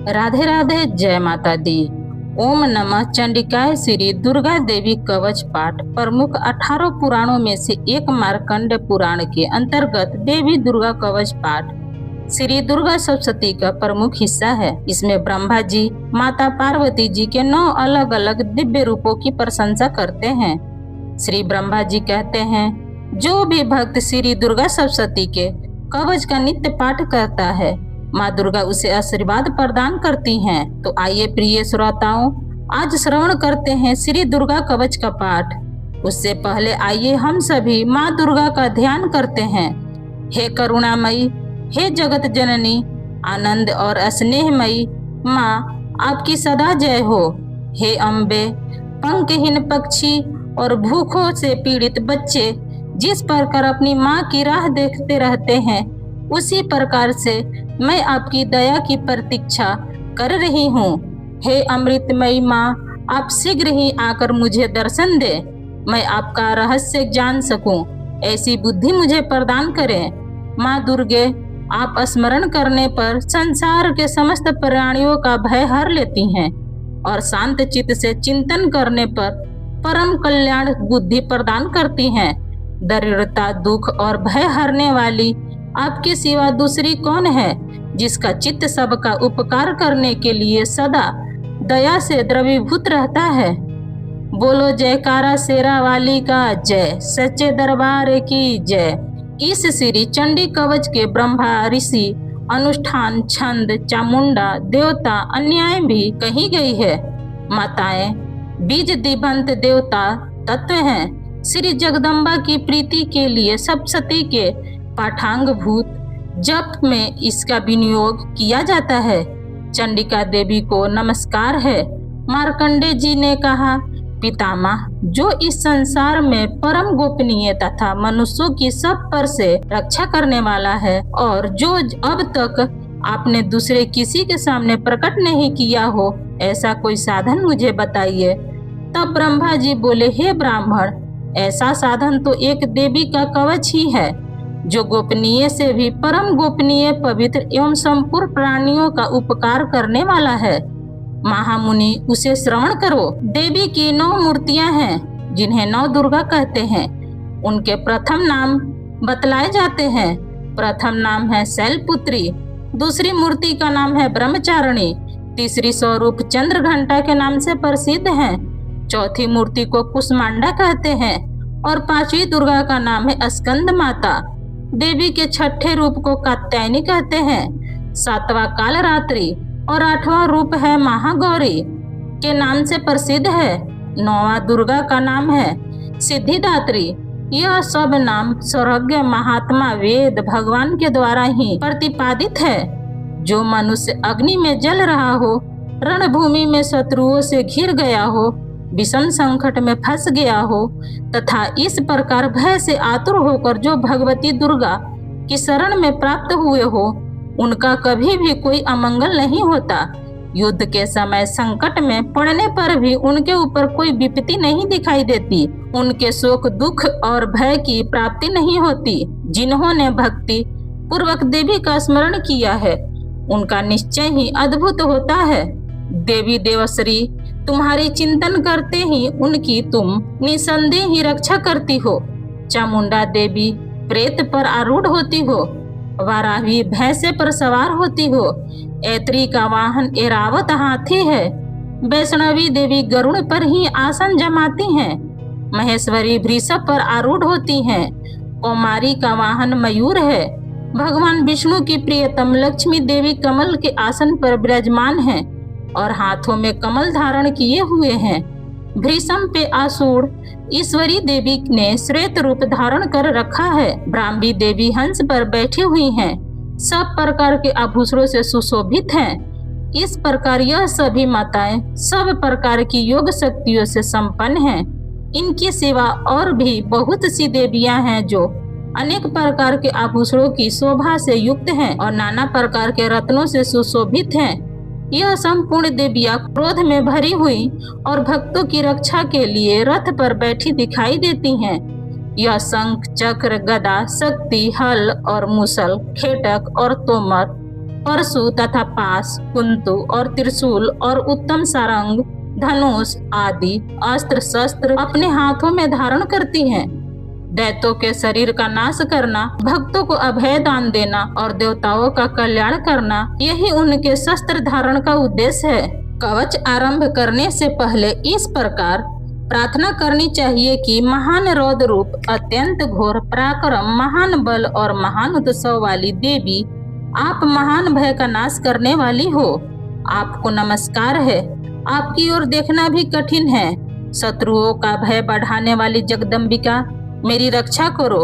राधे राधे, जय माता दी। ओम नमः चंडिकाय श्री दुर्गा देवी कवच पाठ प्रमुख 18 पुराणों में से एक मार्कंड पुराण के अंतर्गत देवी दुर्गा कवच पाठ श्री दुर्गा सप्तशती का प्रमुख हिस्सा है। इसमें ब्रह्मा जी माता पार्वती जी के 9 अलग अलग दिव्य रूपों की प्रशंसा करते हैं। श्री ब्रह्मा जी कहते हैं, जो भी भक्त श्री दुर्गा सप्तशती के कवच का नित्य पाठ करता है, माँ दुर्गा उसे आशीर्वाद प्रदान करती हैं। तो आइए प्रिय श्रोताओं, आज श्रवण करते हैं श्री दुर्गा कवच का पाठ। उससे पहले आइए हम सभी माँ दुर्गा का ध्यान करते हैं। हे करुणामयी, हे जगत जननी, आनंद और स्नेहमयी माँ, आपकी सदा जय हो। हे अम्बे, पंखहीन पक्षी और भूखों से पीड़ित बच्चे जिस प्रकार अपनी माँ की राह देखते रहते हैं, उसी प्रकार से मैं आपकी दया की प्रतीक्षा कर रही हूँ। हे अमृतमयी माँ, आप शीघ्र ही आकर मुझे दर्शन दे, मैं आपका रहस्य जान सकूं, ऐसी बुद्धि मुझे प्रदान करें। माँ दुर्गे, आप स्मरण करने पर संसार के समस्त प्राणियों का भय हर लेती हैं और शांत चित्त से चिंतन करने पर परम कल्याण बुद्धि प्रदान करती हैं। दरिद्रता, दुख और भय हरने वाली आपके सिवा दूसरी कौन है, जिसका चित्त सबका उपकार करने के लिए सदा दया से द्रवीभूत रहता है। बोलो जयकारा शेरा वाली का जय, सच्चे दरबार की जय। इस श्री चंडी कवच के ब्रह्मा ऋषि अनुष्ठान छंद चामुंडा देवता अन्याय भी कही गई है। माताएं बीज दिबंत देवता तत्व हैं। श्री जगदम्बा की प्रीति के लिए सप्तशती के पाठांग भूत जप में इसका विनियोग किया जाता है। चंडिका देवी को नमस्कार है। मार्कंडे जी ने कहा, पितामह, जो इस संसार में परम गोपनीय तथा मनुष्यों की सब पर से रक्षा करने वाला है और जो अब तक आपने दूसरे किसी के सामने प्रकट नहीं किया हो, ऐसा कोई साधन मुझे बताइए। तब ब्रह्मा जी बोले, हे ब्राह्मण, ऐसा साधन तो एक देवी का कवच ही है, जो गोपनीय से भी परम गोपनीय, पवित्र एवं संपूर्ण प्राणियों का उपकार करने वाला है। महामुनि, उसे श्रवण करो। देवी की 9 मूर्तियां हैं, जिन्हें 9 दुर्गा कहते हैं। उनके प्रथम नाम बतलाए जाते हैं। प्रथम नाम है शैलपुत्री, दूसरी मूर्ति का नाम है ब्रह्मचारिणी, तीसरी स्वरूप चंद्रघंटा के नाम से प्रसिद्ध है, चौथी मूर्ति को कुष्मांडा कहते हैं और 5वीं दुर्गा का नाम है स्कंद माता। देवी के 6ठे रूप को कात्यायनी कहते हैं, 7वां कालरात्रि और 8वां रूप है महागौरी के नाम से प्रसिद्ध है। 9वां दुर्गा का नाम है सिद्धिदात्री। यह सब नाम सर्वज्ञ महात्मा वेद भगवान के द्वारा ही प्रतिपादित है। जो मनुष्य अग्नि में जल रहा हो, रणभूमि में शत्रुओं से घिर गया हो, विषम संकट में फंस गया हो तथा इस प्रकार भय से आतुर होकर जो भगवती दुर्गा की शरण में प्राप्त हुए हो, उनका कभी भी कोई अमंगल नहीं होता। युद्ध के समय संकट में पड़ने पर भी उनके ऊपर कोई विपत्ति नहीं दिखाई देती। उनके शोक, दुख और भय की प्राप्ति नहीं होती। जिन्होंने भक्ति पूर्वक देवी का स्मरण किया है, उनका निश्चय ही अद्भुत होता है। देवी देवश्री, तुम्हारी चिंतन करते ही उनकी तुम निसंदेह ही रक्षा करती हो। चामुंडा देवी प्रेत पर आरूढ़ होती हो, वाराही भैंसे पर सवार होती हो, ऐत्री का वाहन ऐरावत हाथी है, वैष्णवी देवी गरुड़ पर ही आसन जमाती हैं, महेश्वरी वृषभ पर आरूढ़ होती हैं, कौमारी का वाहन मयूर है, भगवान विष्णु की प्रियतम लक्ष्मी देवी कमल के आसन पर विराजमान हैं और हाथों में कमल धारण किए हुए हैं। भृशम पे आसूढ़ ईश्वरी देवी ने श्वेत रूप धारण कर रखा है। ब्राह्मी देवी हंस पर बैठी हुई हैं, सब प्रकार के आभूषणों से सुशोभित हैं। इस प्रकार यह सभी माताएं सब प्रकार की योग शक्तियों से संपन्न हैं। इनकी सिवा और भी बहुत सी देवियां हैं जो अनेक प्रकार के आभूषणों की शोभा से युक्त हैं और नाना प्रकार के रत्नों से सुशोभित हैं। यह संपूर्ण देवियां क्रोध में भरी हुई और भक्तों की रक्षा के लिए रथ पर बैठी दिखाई देती हैं। यह शंख, चक्र, गदा, शक्ति, हल और मुसल, खेटक और तोमर परशु तथा पास, कुंतु और त्रिशूल और उत्तम सारंग, धनुष आदि अस्त्र शस्त्र अपने हाथों में धारण करती हैं। दैत्यों के शरीर का नाश करना, भक्तों को अभय दान देना और देवताओं का कल्याण करना, यही उनके शस्त्र धारण का उद्देश्य है। कवच आरंभ करने से पहले इस प्रकार प्रार्थना करनी चाहिए कि महान रौद्र रूप, अत्यंत घोर पराक्रम, महान बल और महान उत्सव वाली देवी, आप महान भय का नाश करने वाली हो। आपको नमस्कार है। आपकी ओर देखना भी कठिन है। शत्रुओं का भय बढ़ाने वाली जगदम्बिका, मेरी रक्षा करो।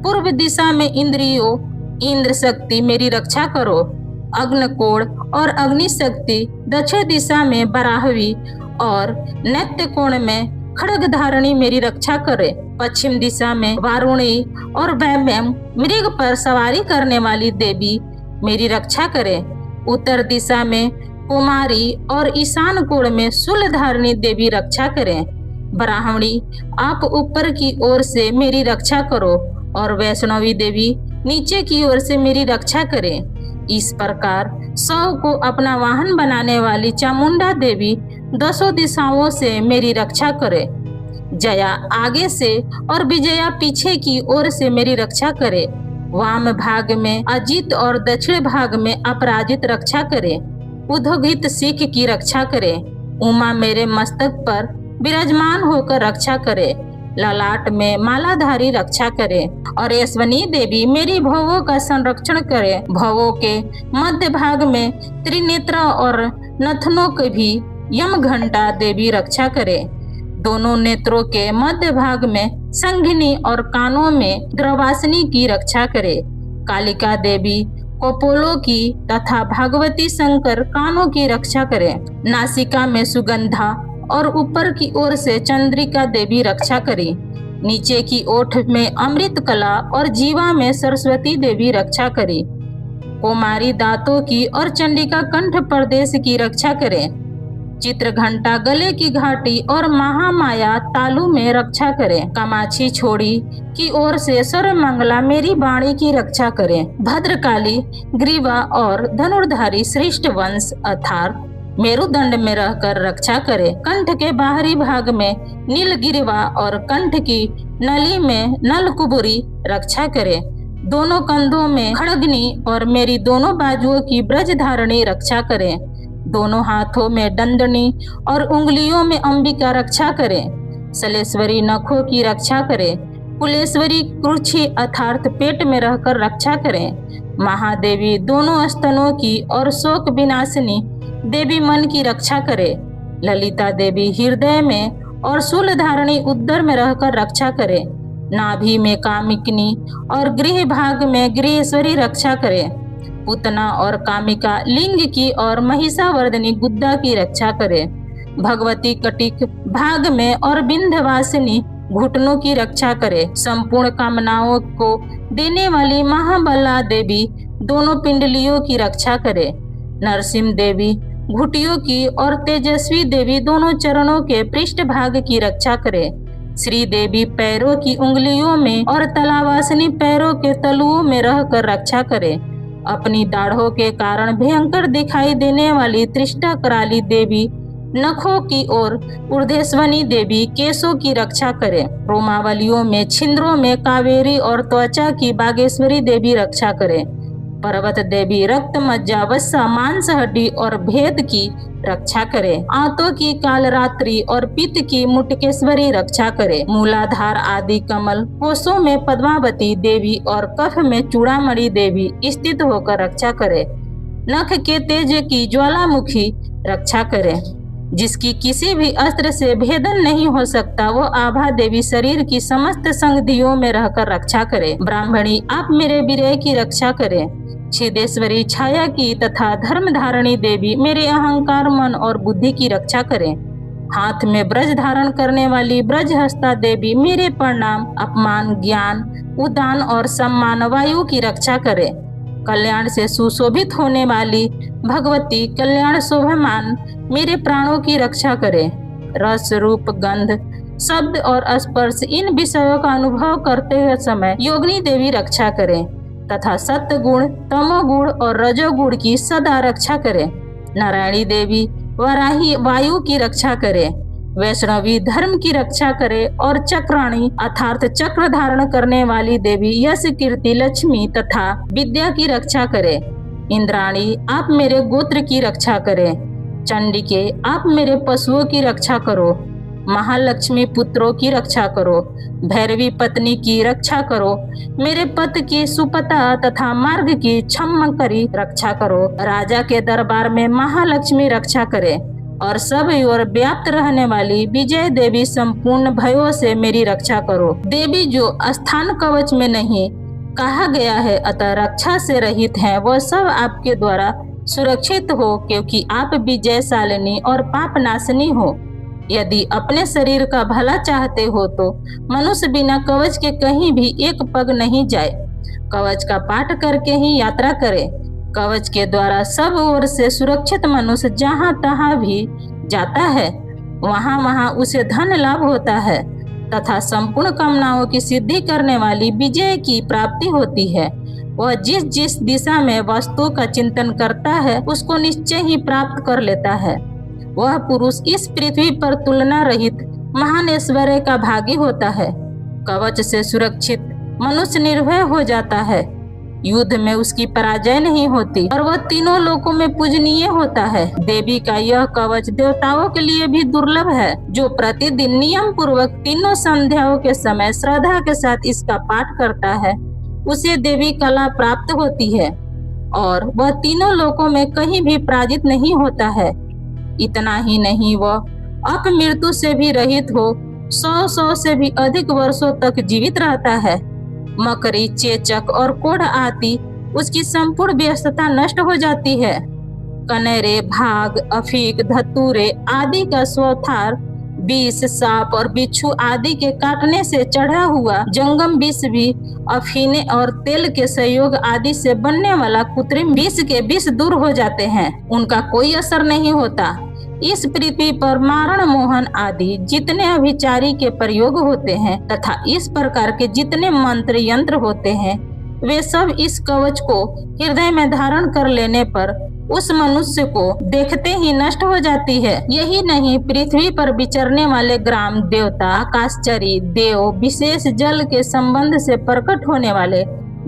पूर्व दिशा में इंद्रियों, इंद्र शक्ति, मेरी रक्षा करो। अग्निकोण और अग्नि शक्ति, दक्षिण दिशा में बराहवी और नैत्य कोण में खड्ग धारणी, मेरी रक्षा करे। पश्चिम दिशा में वारुणी और वैम्यम, मृग पर सवारी करने वाली देवी, मेरी रक्षा करे। उत्तर दिशा में कुमारी और ईशान कोण में शूल धारणी देवी रक्षा करें। ब्राह्मणी, आप ऊपर की ओर से मेरी रक्षा करो और वैष्णवी देवी नीचे की ओर से मेरी रक्षा करें। इस प्रकार 100 को अपना वाहन बनाने वाली चामुंडा देवी 10 दिशाओं से मेरी रक्षा करे। जया आगे से और विजया पीछे की ओर से मेरी रक्षा करे। वाम भाग में अजित और दक्षिण भाग में अपराजित रक्षा करे। उद्योगित सिख की रक्षा करे। उमा मेरे मस्तक पर विराजमान होकर रक्षा करे। ललाट में मालाधारी रक्षा करे और यशवनी देवी मेरी भवों का संरक्षण करे। भवों के मध्य भाग में त्रिनेत्र और नथनों की भी यम घंटा देवी रक्षा करे। दोनों नेत्रों के मध्य भाग में संघिनी और कानों में द्रवासिनी की रक्षा करे। कालिका देवी कोपोलों की तथा भगवती शंकर कानों की रक्षा करे। नासिका में सुगंधा और ऊपर की ओर से चंद्रिका देवी रक्षा करे। नीचे की ओठ में अमृत कला और जीवा में सरस्वती देवी रक्षा करे। कुमारी दांतों की और चंडिका कंठ प्रदेश की रक्षा करे। चित्र घंटा गले की घाटी और महामाया तालु में रक्षा करे। कामाक्षी छोड़ी की ओर से सर्वमंगला मेरी वाणी की रक्षा करे। भद्रकाली ग्रीवा और धनुर्धारी श्रेष्ठ वंश अर्थात मेरुदंड में रहकर रक्षा करे। कंठ के बाहरी भाग में नीलगिरिवा और कंठ की नली में नलकुबुरी रक्षा करे। दोनों कंधों में खड़गनी और मेरी दोनों बाजुओं की ब्रजधारणी रक्षा करे। दोनों हाथों में दंडनी और उंगलियों में अंबिका रक्षा करे। सलेश्वरी नखों की रक्षा करे। कुलेश्वरी कुर्छी अर्थात पेट में रहकर रक्षा करे। महादेवी दोनों स्तनों की और शोक विनाशिनी देवी मन की रक्षा करे। ललिता देवी हृदय में और शूल धारणी उदर में रहकर रक्षा करे। नाभि में कामिकनी और गृह भाग में गृहेश्वरी रक्षा करे। पूतना और कामिका लिंग की और महिषावर्धनी गुद्दा की रक्षा करे। भगवती कटिक भाग में और विंध्यवासिनी घुटनों की रक्षा करे। संपूर्ण कामनाओं को देने वाली महाबला देवी दोनों पिंडलियों की रक्षा करे। नरसिंह देवी घुटियों की और तेजस्वी देवी दोनों चरणों के पृष्ठ भाग की रक्षा करे। श्री देवी पैरों की उंगलियों में और तलावासिनी पैरों के तलुओं में रहकर रक्षा करे। अपनी दाढ़ों के कारण भयंकर दिखाई देने वाली त्रिष्ठा कराली देवी नखों की ओर ऊर्ध्वस्वनी देवी केशों की रक्षा करे। रोमावलियों में छिंद्रों में कावेरी और त्वचा की बागेश्वरी देवी रक्षा करे। पर्वत देवी रक्त मज्जा वसा मांस हड्डी और भेद की रक्षा करे। आंतों की कालरात्रि और पित्त की मुटकेश्वरी रक्षा करे। मूलाधार आदि कमल कोषों में पद्मावती देवी और कफ में चूड़ामणि देवी स्थित होकर रक्षा करे। नख के तेज की ज्वालामुखी रक्षा करे। जिसकी किसी भी अस्त्र से भेदन नहीं हो सकता, वो आभा देवी शरीर की समस्त संधियों में रहकर रक्षा करे। ब्राह्मणी आप मेरे विरय की रक्षा करे। छिदेश्वरी छाया की तथा धर्म धारणी देवी मेरे अहंकार मन और बुद्धि की रक्षा करें। हाथ में ब्रज धारण करने वाली ब्रजहस्ता देवी मेरे प्रणाम अपमान ज्ञान उदान और सम्मान वायु की रक्षा करे। कल्याण से सुशोभित होने वाली भगवती कल्याण शोभमान मेरे प्राणों की रक्षा करे। रस रूप गंध शब्द और स्पर्श इन विषयों का अनुभव करते हुए समय योगिनी देवी रक्षा करे। तथा सत्वगुण, तमोगुण और रजोगुण की सदा रक्षा करे। नारायणी देवी वराही वायु की रक्षा करे, वैष्णवी धर्म की रक्षा करे और चक्राणी अर्थात चक्र धारण करने वाली देवी यश, कीर्ति, लक्ष्मी तथा विद्या की रक्षा करे। इंद्राणी आप मेरे गोत्र की रक्षा करे। चंडिके आप मेरे पशुओं की रक्षा करो। महालक्ष्मी पुत्रों की रक्षा करो। भैरवी पत्नी की रक्षा करो। मेरे पति की सुपता तथा मार्ग की क्षमकरी रक्षा करो। राजा के दरबार में महालक्ष्मी रक्षा करे और सब ओर व्याप्त रहने वाली विजय देवी संपूर्ण भयों से मेरी रक्षा करो। देवी जो स्थान कवच में नहीं कहा गया है अतः रक्षा से रहित हैं, वह सब आपके द्वारा सुरक्षित हो, क्योंकि आप विजयशालिनी और पाप नाशनी हो। यदि अपने शरीर का भला चाहते हो तो मनुष्य बिना कवच के कहीं भी एक पग नहीं जाए। कवच का पाठ करके ही यात्रा करे। कवच के द्वारा सब ओर से सुरक्षित मनुष्य जहाँ तहाँ भी जाता है, वहाँ वहाँ उसे धन लाभ होता है तथा संपूर्ण कामनाओं की सिद्धि करने वाली विजय की प्राप्ति होती है। वह जिस जिस दिशा में वस्तु का चिंतन करता है उसको निश्चय ही प्राप्त कर लेता है। वह पुरुष इस पृथ्वी पर तुलना रहित महान ऐश्वर्य का भागी होता है। कवच से सुरक्षित मनुष्य निर्भय हो जाता है। युद्ध में उसकी पराजय नहीं होती और वह तीनों लोकों में पूजनीय होता है। देवी का यह कवच देवताओं के लिए भी दुर्लभ है। जो प्रतिदिन नियम पूर्वक तीनों संध्याओं के समय श्रद्धा के साथ इसका पाठ करता है उसे देवी कला प्राप्त होती है और वह तीनों लोकों में कहीं भी पराजित नहीं होता है। इतना ही नहीं, वह अपमृत्यु से भी रहित हो 100 से भी अधिक वर्षों तक जीवित रहता है। मकरी, चेचक और कोढ़ आदि उसकी संपूर्ण व्यस्तता नष्ट हो जाती है। कनेरे, भाग, अफीक, धतूरे आदि का स्वथार, विष, सांप और बिच्छू आदि के काटने से चढ़ा हुआ जंगम विष भी अफीने और तेल के संयोग आदि से बनने वाला कृत्रिम विष के विष दूर हो जाते हैं, उनका कोई असर नहीं होता। इस पृथ्वी पर मारण, मोहन आदि जितने अभिचारी के प्रयोग होते हैं तथा इस प्रकार के जितने मंत्र यंत्र होते हैं वे सब इस कवच को हृदय में धारण कर लेने पर उस मनुष्य को देखते ही नष्ट हो जाती है। यही नहीं, पृथ्वी पर विचरने वाले ग्राम देवता, आकाशचरी देव, विशेष जल के संबंध से प्रकट होने वाले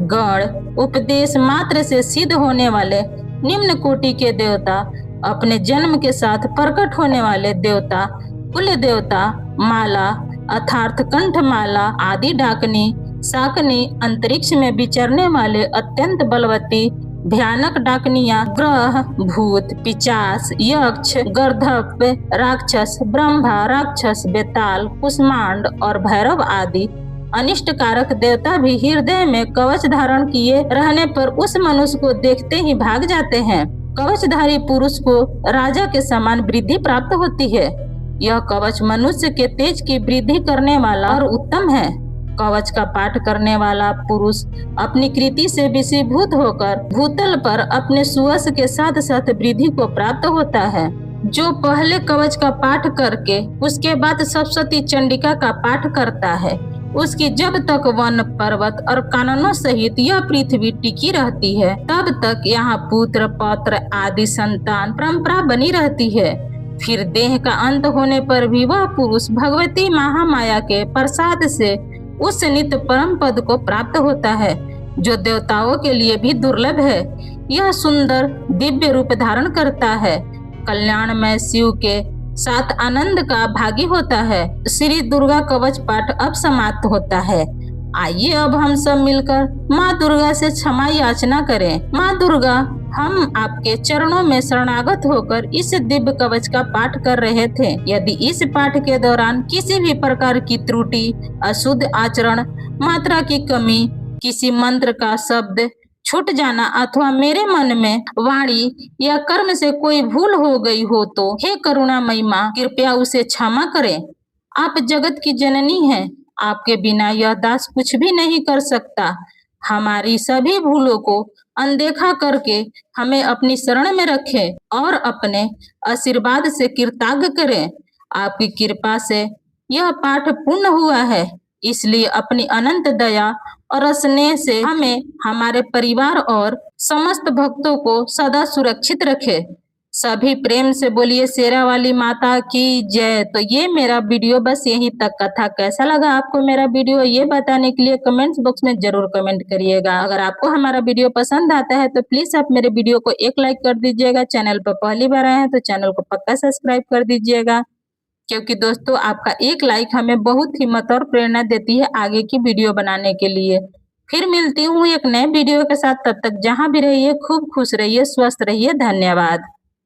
गण, उपदेश मात्र से सिद्ध होने वाले निम्न कोटि के देवता, अपने जन्म के साथ प्रकट होने वाले देवता, कुल देवता, माला अर्थात कंठमाला आदि डाकनी, शाकनी, अंतरिक्ष में विचरने वाले अत्यंत बलवती भयानक डाकनिया, ग्रह, भूत, पिचास, यक्ष, गर्दभ, राक्षस, ब्रह्मा, राक्षस, बेताल, कुष्मांड और भैरव आदि अनिष्ट कारक देवता भी हृदय में कवच धारण किए रहने पर उस मनुष्य को देखते ही भाग जाते हैं। कवचधारी पुरुष को राजा के समान वृद्धि प्राप्त होती है। यह कवच मनुष्य के तेज की वृद्धि करने वाला और उत्तम है। कवच का पाठ करने वाला पुरुष अपनी कृति से विषीभूत होकर भूतल पर अपने सुयश के साथ साथ वृद्धि को प्राप्त होता है। जो पहले कवच का पाठ करके उसके बाद सप्तशती चंडिका का पाठ करता है उसकी जब तक वन, पर्वत और काननों सहित यह पृथ्वी टिकी रहती है तब तक यहाँ पुत्र, पौत्र आदि संतान परंपरा बनी रहती है। फिर देह का अंत होने पर भी वह पुरुष भगवती महामाया के प्रसाद से उस नित्य परम पद को प्राप्त होता है जो देवताओं के लिए भी दुर्लभ है। यह सुंदर दिव्य रूप धारण करता है, कल्याणमय शिव के साथ आनंद का भागी होता है। श्री दुर्गा कवच पाठ अब समाप्त होता है। आइए अब हम सब मिलकर माँ दुर्गा से क्षमा याचना करें। माँ दुर्गा, हम आपके चरणों में शरणागत होकर इस दिव्य कवच का पाठ कर रहे थे। यदि इस पाठ के दौरान किसी भी प्रकार की त्रुटि, अशुद्ध आचरण, मात्रा की कमी, किसी मंत्र का शब्द छूट जाना अथवा मेरे मन में, वाणी या कर्म से कोई भूल हो गई हो तो हे करुणामयी माँ, कृपया उसे क्षमा करें। आप जगत की जननी हैं, आपके बिना यह दास कुछ भी नहीं कर सकता। हमारी सभी भूलों को अनदेखा करके हमें अपनी शरण में रखें और अपने आशीर्वाद से कृतज्ञ करें। आपकी कृपा से यह पाठ पूर्ण हुआ है, इसलिए अपनी अनंत दया और स्नेह से हमें, हमारे परिवार और समस्त भक्तों को सदा सुरक्षित रखे। सभी प्रेम से बोलिए शेरा वाली माता की जय। तो ये मेरा वीडियो बस यहीं तक का था। कैसा लगा आपको मेरा वीडियो, ये बताने के लिए कमेंट्स बॉक्स में जरूर कमेंट करिएगा। अगर आपको हमारा वीडियो पसंद आता है तो प्लीज आप मेरे वीडियो को एक लाइक कर दीजिएगा। चैनल पर पहली बार आए हैं तो चैनल को पक्का सब्सक्राइब कर दीजिएगा, क्योंकि दोस्तों आपका एक लाइक हमें बहुत हिम्मत और प्रेरणा देती है आगे की वीडियो बनाने के लिए। फिर मिलती हूँ एक नए वीडियो के साथ। तब तक जहाँ भी रहिए खूब खुश रहिए, स्वस्थ रहिए। धन्यवाद।